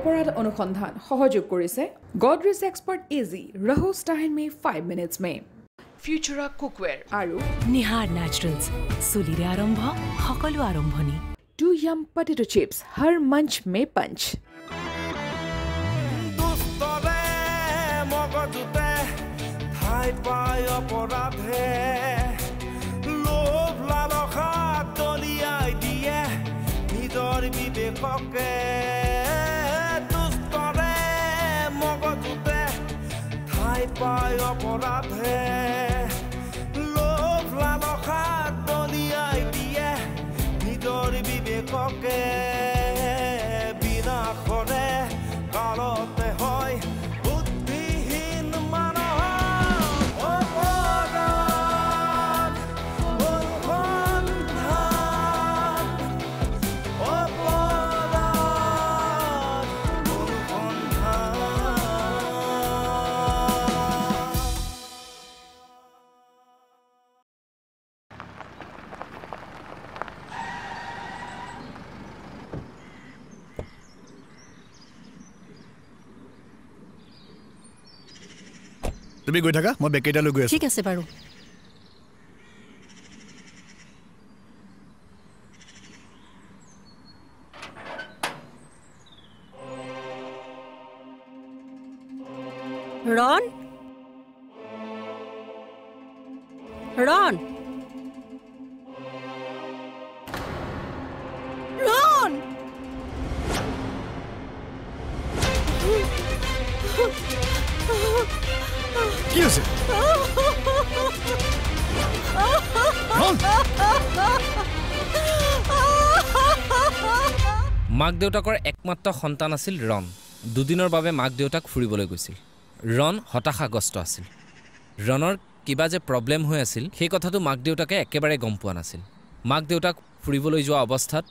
অপৰাধ অনুসন্ধান সহযোগ কৰিছে Godrej Expert Easy रहो स्टाइल में 5 मिनट्स में Futura Cookware आरु निहार नेचुरल्स सुलिरे आरंभ सकलो आरंभनी 2 यम पोटैटो चिप्स हर मंच में पंच दुस्तरे मगजुते ठाई पाय अपराधे लोभ लालसा दलियाई दिए निजर विवेकके दुस्तरे मगजुते ठाई पाय अपराधे लोभ लालसा दलियाई दिए निजर विवेकके বিনাশৰে কালতে হয় বুদ্ধিহীন মানুহৰ অপৰাধ অনুসন্ধান তুমি গৈ থাকা মই বেকেটা লৈ গৈ আছো ঠিক আছে বাৰু ৰন ৰন ৰন কি হৈছে মাক দেউতাকৰ একমাত্ৰ সন্তান আছিল ৰন দুদিনৰ বাবে মাক দেউতাক ফুৰিবলৈ গৈছিল ৰন হতাশাগ্ৰস্ত আছিল ৰনৰ কিবা যে প্ৰব্লেম হৈ আছিল সেই কথাটো মাক দেউতাকে একেবাৰে গম পোৱা নাছিল মাক দেউতাক ফুৰিবলৈ যোৱা অৱস্থাত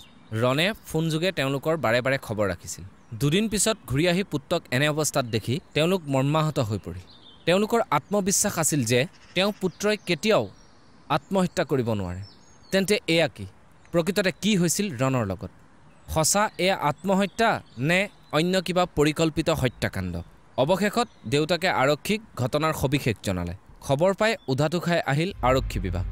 ৰনে ফোন যোগে তেওঁলোকৰ বাৰে বাৰে খবৰ ৰাখিছিল দুদিন পিছত ঘূৰি আহি পুত্ৰক এনে অৱস্থাত দেখি তেওঁলোক মৰ্মাহত হৈ পৰিল তেওঁলোকৰ আত্মবিশ্বাস আছিল যে তেওঁ পুত্ৰই কেতিয়াও আত্মহত্যা কৰিব নোৱাৰে তেন্তে এয়া কি প্ৰকৃততে কি হৈছিল ৰনৰ লগত সঁচা এয়া আত্মহত্যা নে অন্য কিবা পৰিকল্পিত হত্যাকাণ্ড অৱশেষত দেউতাকে আৰক্ষীক ঘটনাৰ সবিশেষ জনালে খবৰ পাই উধাটো খাই আহিল আৰক্ষী বিভাগ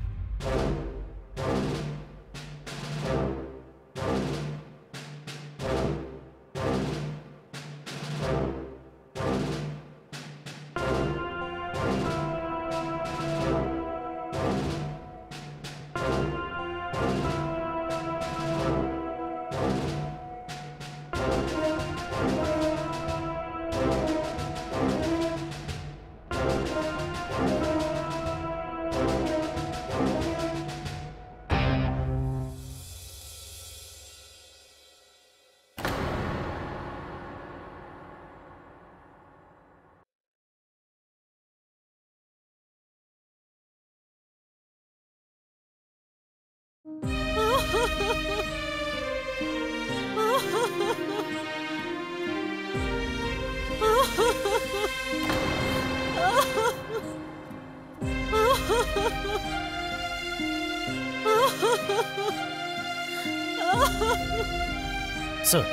Sir.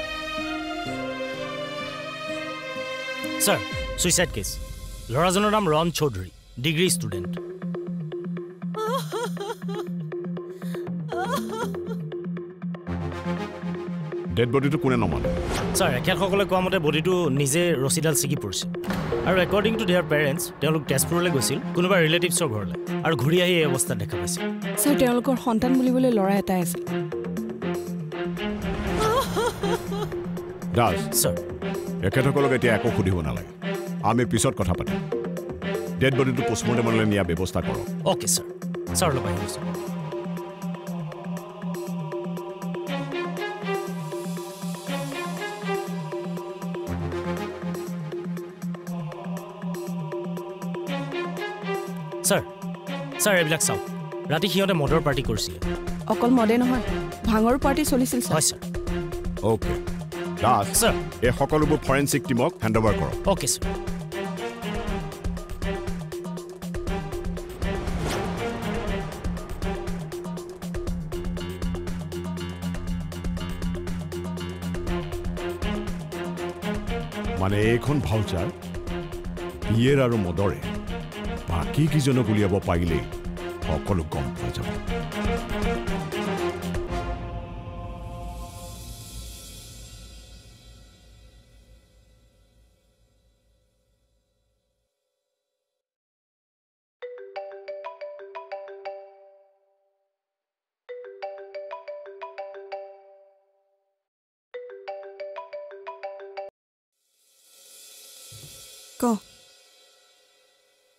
Sir, suicide case. Lorajoner naam Ron Chaudhary, degree student. Dead বডিটো কোনে নমালে Sir, এখেতসকলে কোৱা মতে বডিটো নিজে ৰছিডাল ছিগি পৰিছে আৰু একৰ্ডিং টু দেয়াৰ পেৰেণ্টছ তেওঁলোক তেজপুৰলৈ গৈছিল কোনোবা ৰিলেটিভছৰ ঘৰলৈ আৰু ঘূৰি আহি এই অৱস্থাত দেখা পাইছে স্যাৰ তেওঁলোকৰ সন্তান বুলিবলৈ ল'ৰা এটাই আছিল দাস স্যাৰ এখেতসকলক এতিয়া একো সুধিব নালাগে আমি পিছত কথা পাতিম ডেড বডিটো পোষ্টমৰ্টেমলৈ নিয়া ব্যৱস্থা কৰক অ'কে স্যাৰ স্যাৰ লগ আহিব স্যাৰ স্যাৰ স্যাৰ এইবিলাক চাওক ৰাতি সিহঁতে মদৰ পাৰ্টি কৰিছিলে অকল মদে নহয় ভাঙৰ পাৰ্টি চলিছিল হয় স্যাৰ অ'কে দাস স্যাৰ এই সকলোবোৰ ফৰেনচিক টিমক হেণ্ডঅভাৰ কৰক অ'কে স্যাৰ মানে এইখন ভাউচাৰ পিয়েৰ আৰু মদৰে বাকী কিজনক উলিয়াব পাৰিলেই সকলো গম পোৱা যাব।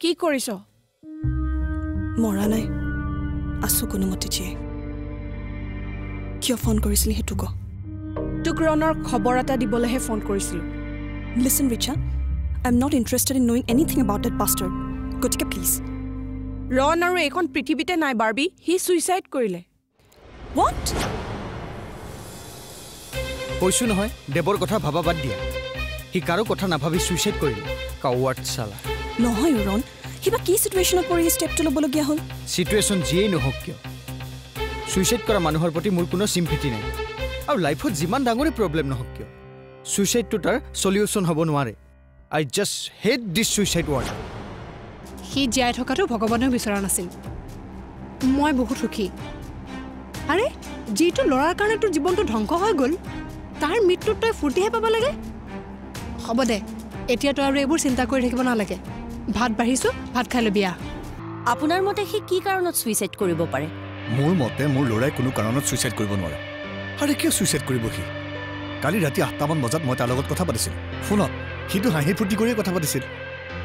কি কৰিছ? মৰা নাই, আছো কোনোমতে জীয়াই। কিয় ফোন কৰিছিলি সেইটো ক। তোক ৰণৰ খবৰ এটা দিবলৈহে ফোন কৰিছিলোঁ। Listen Richa, I am not interested in knowing anything about that bastard. গতিকে প্লিজ। ৰন আৰু এইখন পৃথিৱীতে নাই বাৰ্বি, সি ছুইচাইড কৰিলে। হোৱাট? কৈছোঁ নহয়, দেৱৰ কথা ভাবা বাদ দিয়া। সি কাৰো কথা নাভাবি ছুইচাইড কৰিলে। কাৱাৰ্ড চালা। নহয় ৰন, কিবা কি চিটুৱেশ্যনত পৰি ষ্টেপটো ল'বলগীয়া হ'ল? চিটুৱেশ্যন যিয়েই নহওক কিয়, ছুইচাইড কৰা মানুহৰ প্ৰতি মোৰ কোনো চিম্পিটি নাই। আৰু লাইফত যিমান ডাঙৰে প্ৰব্লেম নহওক কিয়, ছুইচাইডটো তাৰ চলিউশ্যন হ'ব নোৱাৰে। আই জাষ্ট হেট দিছ ছুইচাইড ৱাৰ্ড। সি জীয়াই থকাটো ভগৱানেও বিচৰা নাছিল। মই বহুত সুখী। আৰে যিটো ল'ৰাৰ কাৰণে তোৰ জীৱনটো ধ্বংস হৈ গ'ল, তাৰ মৃত্যুত তই ফূৰ্তিহে পাব লাগে। হ'ব দে, এতিয়া তই আৰু এইবোৰ চিন্তা কৰি থাকিব নালাগে। ভাত বাঢ়িছোঁ, ভাত খাই ল'বি আহ। আপোনাৰ মতে সি কি কাৰণত ছুইচাইড কৰিব পাৰে? মোৰ মতে মোৰ ল'ৰাই কোনো কাৰণত ছুইচাইড কৰিব নোৱাৰে। আৰে কিয় ছুইচাইড কৰিব সি? কালি ৰাতি 8টামান বজাত মই তাৰ লগত কথা পাতিছিলোঁ ফোনত। সিটো হাঁহি ফূৰ্তি কৰিয়ে কথা পাতিছিল।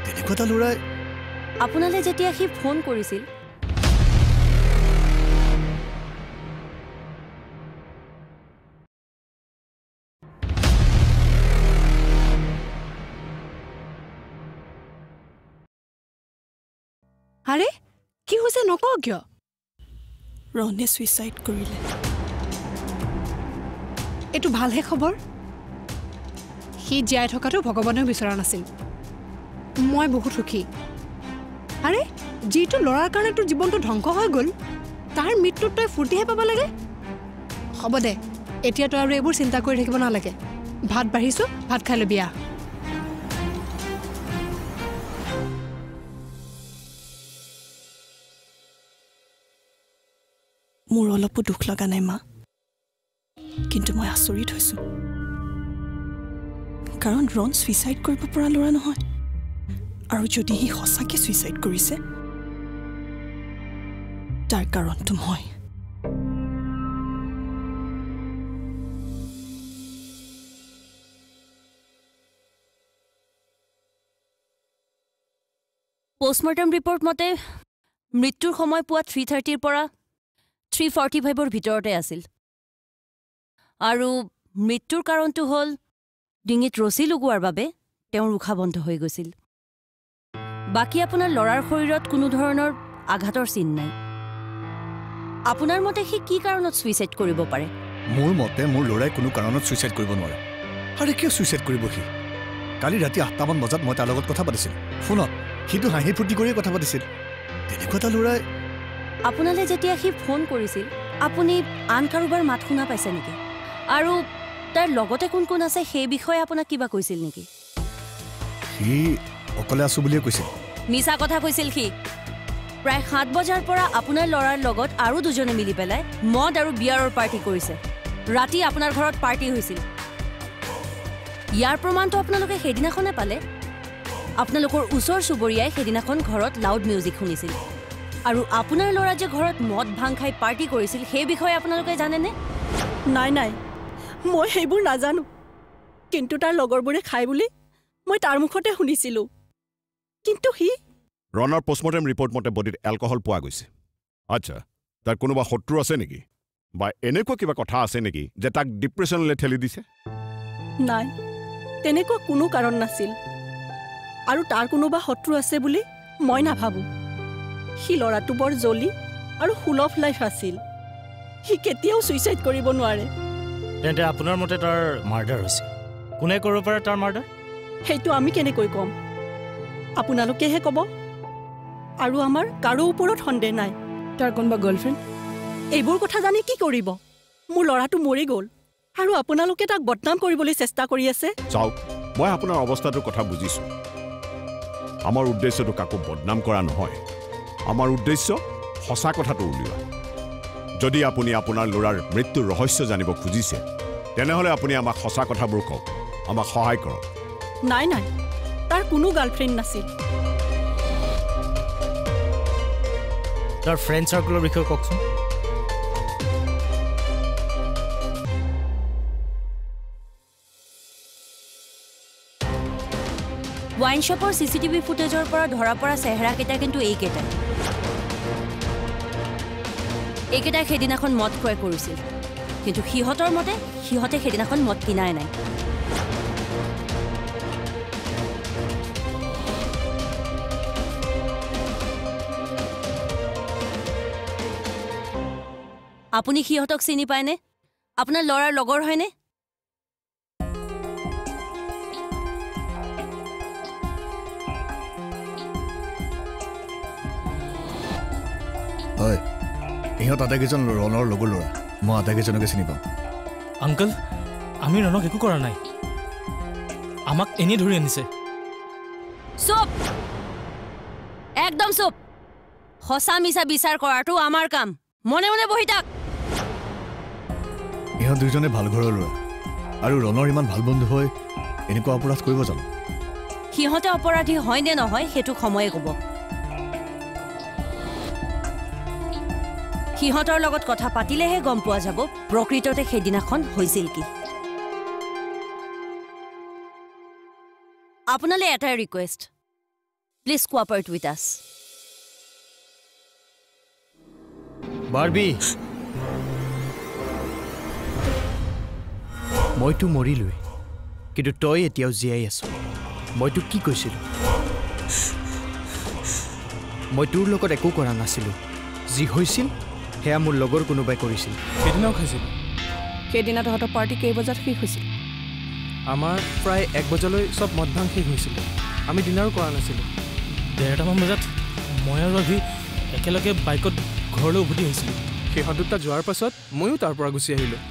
তেনেকুৱা এটা ল'ৰাই আপোনালৈ যেতিয়া সি ফোন কৰিছিল, আৰে কি হৈছে নকওঁ কিয়? ৰনে ছুইচাইড কৰিলে। এইটো ভালহে খবৰ। সি জীয়াই থকাটো ভগৱানেও বিচৰা নাছিল। মই বহুত সুখী। আৰে যিটো ল'ৰাৰ কাৰণে তোৰ জীৱনটো ধ্বংস হৈ গ'ল, তাৰ মৃত্যুত তই ফূৰ্তিহে পাব লাগে। হ'ব দে, এতিয়া তই আৰু এইবোৰ চিন্তা কৰি থাকিব নালাগে। ভাত বাঢ়িছোঁ, ভাত খাই ল'বি আহ। মোৰ অলপো দুখ লগা নাই মা, কিন্তু মই আচৰিত হৈছোঁ। কাৰণ ৰন ছুইচাইড কৰিব পৰা ল'ৰা নহয়। আৰু যদি সি সঁচাকৈ ছুইচাইড কৰিছে, তাৰ কাৰণটো মই। পোষ্টমৰ্টেম ৰিপৰ্ট মতে মৃত্যুৰ সময় পুৱা 3:30 পৰা 3:45 ভিতৰতে আছিল। আৰু মৃত্যুৰ কাৰণটো হ'ল ডিঙিত ৰছী লগোৱাৰ বাবে তেওঁৰ উশাহ বন্ধ হৈ গৈছিল। বাকী আপোনাৰ ল'ৰাৰ শৰীৰত কোনো ধৰণৰ আঘাতৰ চিন নাই। আপোনাৰ মতে সি কি কাৰণত ছুইচাইড কৰিব পাৰে? মোৰ মতে মোৰ ল'ৰাই কোনো কাৰণত ছুইচাইড কৰিব নোৱাৰে। আৰে কিয় ছুইচাইড কৰিব সি? কালি ৰাতি 8টামান বজাত মই তাৰ লগত কথা পাতিছিলোঁ ফোনত। সিটো হাঁহি ফূৰ্তি কৰিয়ে কথা পাতিছিল। তেনেকুৱা এটা ল'ৰাই আপোনালৈ যেতিয়া সি ফোন কৰিছিল, আপুনি আন কাৰোবাৰ মাত শুনা পাইছে নেকি? আৰু তাৰ লগতে কোন কোন আছে সেই বিষয়ে আপোনাক কিবা কৈছিল নেকি? সি অকলে আছোঁ বুলিয়ে কৈছিল। মিছা কথা কৈছিল সি। প্ৰায় 7 বজাৰ পৰা আপোনাৰ ল'ৰাৰ লগত আৰু দুজনে মিলি পেলাই মদ আৰু বিয়াৰৰ পাৰ্টি কৰিছে। ৰাতি আপোনাৰ ঘৰত পাৰ্টি হৈছিল। ইয়াৰ প্ৰমাণটো আপোনালোকে সেইদিনাখনে পালে। আপোনালোকৰ ওচৰ চুবুৰীয়াই সেইদিনাখন ঘৰত লাউড মিউজিক শুনিছিল। আৰু আপোনাৰ ল'ৰা যে ঘৰত মদ ভাং খাই পাৰ্টি কৰিছিল সেই বিষয়ে আপোনালোকে জানেনে? নাই নাই, মই সেইবোৰ নাজানো। কিন্তু তাৰ লগৰবোৰে খাই বুলি মই তাৰ মুখতে শুনিছিলোঁ। কিন্তু সি ৰণৰ পোষ্টমৰ্টেম ৰিপৰ্ট মতে বডিত এলকহল পোৱা গৈছে। আচ্ছা, তাৰ কোনোবা শত্ৰু আছে নেকি? বা এনেকুৱা কিবা কথা আছে নেকি যে তাক ডিপ্ৰেশ্যনলৈ ঠেলি দিছে? নাই, তেনেকুৱা কোনো কাৰণ নাছিল। আৰু তাৰ কোনোবা শত্ৰু আছে বুলি মই নাভাবোঁ। সি ল'ৰাটো বৰ জলি আৰু ফুল অফ লাইফ আছিল। সি কেতিয়াও ছুইচাইড কৰিব নোৱাৰে। তেন্তে আপোনাৰ মতে তাৰ মাৰ্ডাৰ হৈছে। কোনে কৰিব পাৰে তাৰ মাৰ্ডাৰ? সেইটো আমি কেনেকৈ ক'ম? আপোনালোকেহে ক'ব। আৰু আমাৰ কাৰো ওপৰত সন্দেহ নাই। তাৰ কোনোবা গাৰ্লফ্ৰেণ্ড? এইবোৰ কথা জানি কি কৰিব? মোৰ ল'ৰাটো মৰি গ'ল আৰু আপোনালোকে তাক বদনাম কৰিবলৈ চেষ্টা কৰি আছে। চাওক, মই আপোনাৰ অৱস্থাটোৰ কথা বুজিছোঁ আমাৰ উদ্দেশ্যটো কাকো বদনাম কৰা নহয় আমাৰ উদ্দেশ্য সঁচা কথাটো উলিওৱা যদি আপুনি আপোনাৰ ল'ৰাৰ মৃত্যুৰ ৰহস্য জানিব খুজিছে তেনেহ'লে আপুনি আমাক সঁচা কথাবোৰ কওক আমাক সহায় কৰক নাই নাই তাৰ কোনো গাৰ্লফ্ৰেণ্ড নাছিল তাৰ ফ্ৰেণ্ড চাৰ্কলৰ বিষয়ে কওকচোন ৱাইন শ্বপৰ CCTV ফুটেজৰ পৰা ধৰা পৰা চেহেৰাকেইটা কিন্তু এইকেইটাই এইকেইটাই সেইদিনাখন মদ ক্ৰয় কৰিছিল কিন্তু সিহঁতৰ মতে সিহঁতে সেইদিনাখন মদ কিনাই নাই আপুনি সিহঁতক চিনি পায়নে আপোনাৰ ল'ৰাৰ লগৰ হয়নে হয় ইহঁত আটাইকেইজন ৰণৰ লগৰ ল'ৰা মই আটাইকেইজনকে চিনি পাওঁ আংকল আমি ৰণক একো কৰা নাই আমাক এনেই ধৰি আনিছে চুপ একদম চুপ সঁচা মিছা বিচাৰ কৰাটো আমাৰ কাম মনে মনে বহি থাক ইহঁত দুইজনে ভাল ঘৰৰ ল'ৰা আৰু ৰণৰ ইমান ভাল বন্ধু হৈ এনেকুৱা অপৰাধ কৰিব জানো সিহঁতে অপৰাধী হয় নে নহয় সেইটো সময়ে ক'ব সিহঁতৰ লগত কথা পাতিলেহে গম পোৱা যাব প্ৰকৃততে সেইদিনাখন হৈছিল কি আপোনালৈ এটাই ৰিকুৱেষ্ট প্লিজ কোঅপাৰেট উইথ আছ বাৰ্বি মইতো মৰিলোৱে কিন্তু তই এতিয়াও জীয়াই আছ মই তোক কি কৈছিলোঁ মই তোৰ লগত একো কৰা নাছিলোঁ যি হৈছিল সেয়া মোৰ লগৰ কোনোবাই কৰিছিল সেইদিনাও খাইছিল সেইদিনা তহঁতৰ পাৰ্টি কেই বজাত শেষ হৈছিল আমাৰ প্ৰায় 1 বজালৈ চব মদ ভাং শেষ হৈছিল আমি ডিনাৰো কৰা নাছিলোঁ 1:30মান বজাত মই আৰু অভি একেলগে বাইকত ঘৰলৈ উভতি আহিছিলোঁ সিহঁত দুটা যোৱাৰ পাছত ময়ো তাৰ পৰা গুচি আহিলোঁ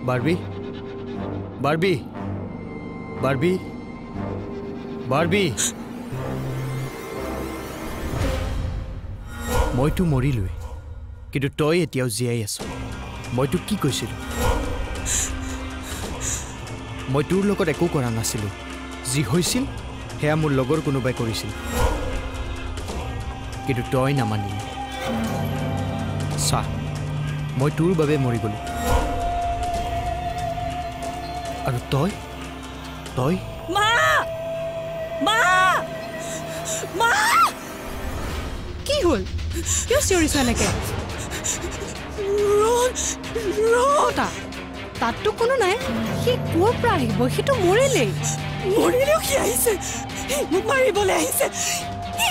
বাৰ্বি বাৰ্বি বাৰ্বি বাৰ্বি মইতো মৰিলোৱে কিন্তু তই এতিয়াও জীয়াই আছ মই তোক কি কৈছিলোঁ মই তোৰ লগত একো কৰা নাছিলোঁ যি হৈছিল সেয়া মোৰ লগৰ কোনোবাই কৰিছিল কিন্তু তই নামানিলি চা মই তোৰ বাবে মৰি গ'লোঁ আৰু তই তই মা মা মা কি হ'ল কিয় চিঞৰিছ এনেকৈ তাততো কোনো নাই সি ক'ৰ পৰা আহিব সিটো মৰিলেই মৰিলেও কি আহিছে মোক মাৰিবলৈ আহিছে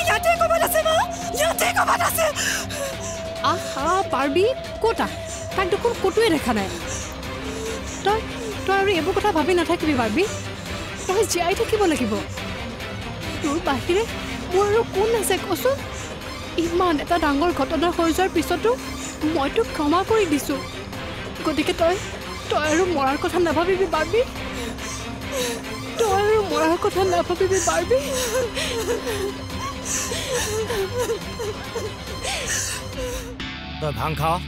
ইয়াতে ক'ৰবাত আছে মা ইয়াতে ক'ৰবাত আছে আহা পাৰ্বি ক'তা তাক দেখোন ক'তোৱে দেখা নাই তই আৰু এইবোৰ কথা ভাবি নাথাকিবি পাৰ্বি তই জীয়াই থাকিব লাগিব তোৰ বাহিৰে মোৰ আৰু কোন আছে কচোন ইমান এটা ডাঙৰ ঘটনা হৈ যোৱাৰ পিছতো মই তোক ক্ষমা কৰি দিছোঁ গতিকে তই আৰু মৰাৰ কথা নাভাবিবি পাৰ্বি তই আৰু মৰাৰ কথা নাভাবিবি পাৰ্বি তই ভাং খাওঁ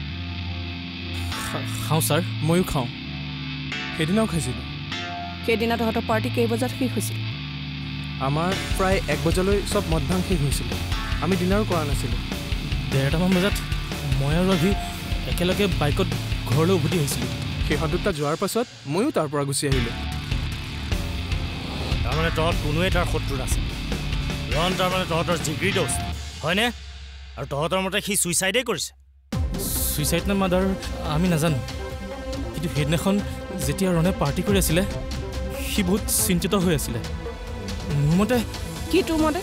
খাওঁ ছাৰ ময়ো খাওঁ সেইদিনাও খাইছিলোঁ সেইদিনা তহঁতৰ পাৰ্টি কেই বজাত শেষ হৈছিল আমাৰ প্ৰায় 1 বজালৈ চব মদ ভাং শেষ হৈছিল আমি ডিনাৰো কৰা নাছিলোঁ 1:30মান বজাত মই আৰু অভি একেলগে বাইকত ঘৰলৈ উভতি আহিছিলোঁ সিহঁত দুটা যোৱাৰ পাছত ময়ো তাৰ পৰা গুচি আহিলোঁ তাৰমানে তহঁত কোনোৱে তাৰ শত্ৰু নাছিল ৰণ তাৰমানে তহঁতৰ জিগৰি দোষ হয়নে আৰু তহঁতৰ মতে সি ছুইচাইডেই কৰিছে ছুইচাইড নে মাৰ্ডাৰ আমি নাজানো কিন্তু সেইদিনাখন যেতিয়া ৰণে পাৰ্টি কৰি আছিলে সি বহুত চিন্তিত হৈ আছিলে মোৰ মতে কি তোৰ মতে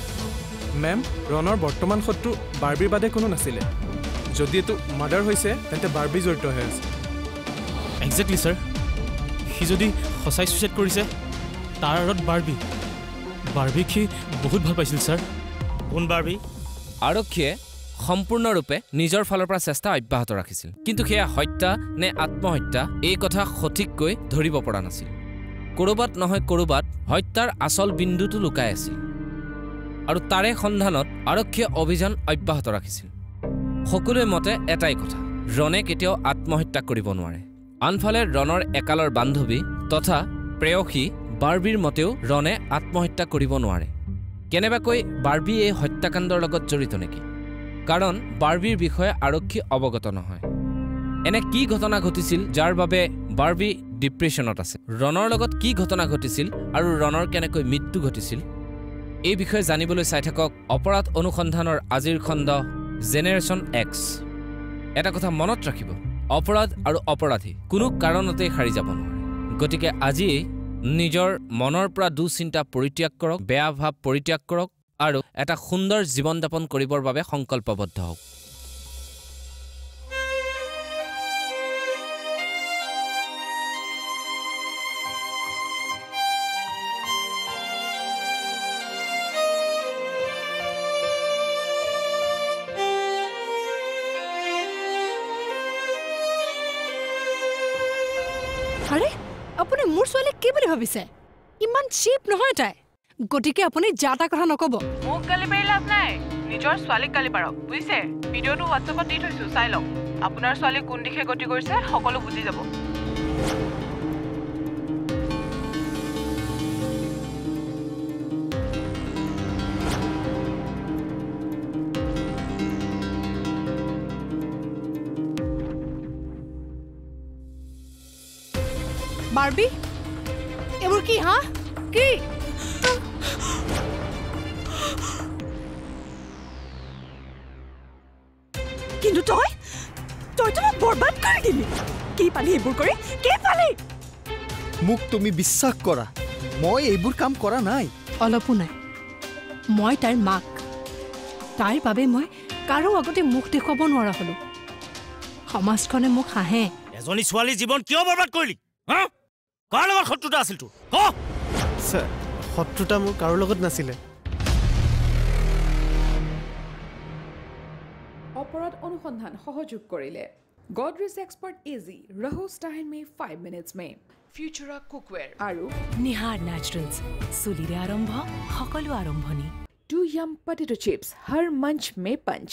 মেম ৰণৰ বৰ্তমান শত্ৰু বাৰ্বিৰ বাদে কোনো নাছিলে যদি এইটো মাৰ্ডাৰ হৈছে তেন্তে বাৰ্বি জড়িত হৈ আছে একজেক্টলি ছাৰ সি যদি সঁচাই ছুইচাইড কৰিছে তাৰ আঁৰত বাৰ্বিক সি বহুত ভাল পাইছিল ছাৰ কোন বাৰ্বি আৰক্ষীয়ে সম্পূৰ্ণৰূপে নিজৰ ফালৰ পৰা চেষ্টা অব্যাহত ৰাখিছিল কিন্তু সেয়া হত্যা নে আত্মহত্যা এই কথা সঠিককৈ ধৰিব পৰা নাছিল কৰবাত নহয় কৰবাত হত্যাৰ আচল বিন্দুটো লুকাই আছিল আৰু তাৰে সন্ধানত আৰক্ষীয়ে অভিযান অব্যাহত ৰাখিছিল সকলোৰে মতে এটাই কথা ৰণে কেতিয়াও আত্মহত্যা কৰিব নোৱাৰে আনফালে ৰণৰ একালৰ বান্ধৱী তথা প্ৰেয়সী বাৰ্বিৰ মতেও ৰণে আত্মহত্যা কৰিব নোৱাৰে কেনেবাকৈ বাৰ্বি এই হত্যাকাণ্ডৰ লগত জড়িত নেকি কাৰণ বাৰ্বিৰ বিষয়ে আৰক্ষী অৱগত নহয় এনে কি ঘটনা ঘটিছিল যাৰ বাবে বাৰ্বি ডিপ্ৰেশ্যনত আছে ৰণৰ লগত কি ঘটনা ঘটিছিল আৰু ৰণৰ কেনেকৈ মৃত্যু ঘটিছিল এই বিষয়ে জানিবলৈ চাই থাকক অপৰাধ অনুসন্ধানৰ আজিৰ খণ্ড জেনেৰেশ্যন এক্স এটা কথা মনত ৰাখিব অপৰাধ আৰু অপৰাধী কোনো কাৰণতে সাৰি যাব নোৱাৰে গতিকে আজিয়েই নিজৰ মনৰ পৰা দুচিন্তা পৰিত্যাগ কৰক বেয়া ভাৱ পৰিত্যাগ কৰক আৰু এটা সুন্দৰ জীৱন যাপন কৰিবৰ বাবে সংকল্পবদ্ধ হওক আৰে আপুনি মোৰ ছোৱালীক কি বুলি ভাবিছে ইমান চিপ নহয় তাই গতিকে আপুনি যাতা কথা নকব মোক গালি পাৰি লাভ নাই নিজৰ ছোৱালীক গালি পাৰক বুজিছে ভিডিঅ'টো হোৱাটছএপত দি থৈছো চাই লওক আপোনাৰ ছোৱালী কোন দিশে গতি কৰিছে সকলো বুজি যাব বাৰ্বি এইবোৰ কি হা কি কিন্তু তইতো মোক বৰবাদ কৰি দিলি কি পালি এইবোৰ কৰি কি পালি মোক তুমি বিশ্বাস কৰা মই এইবোৰ কাম কৰা নাই অলপো নাই মই তাইৰ মাক তাইৰ বাবে মই কাৰো আগতে মুখ দেখুৱাব নোৱাৰা হলো সমাজখনে মোক হাঁহে এজনী ছোৱালীৰ জীৱন কিয় বৰবাদ কৰিলি হা কাৰ লগত শত্ৰুতা আছিল তোৰ ক ছাৰ শত্ৰুতা মোৰ কাৰো লগত নাছিলে অপৰাধ অনুসন্ধান সহযোগ কৰিলে গডৰেজ এক্সপাৰ্ট এজি ৰহো ষ্টাইল মে 5 মিনিটছ মে ফিউচাৰা কুকৱেৰ আৰু নিহাৰ নেচাৰেলছ চুলিৰে আৰম্ভ সকলো আৰম্ভণি টু য়াম পটেটো চিপছ হৰ মঞ্চ মে পঞ্চ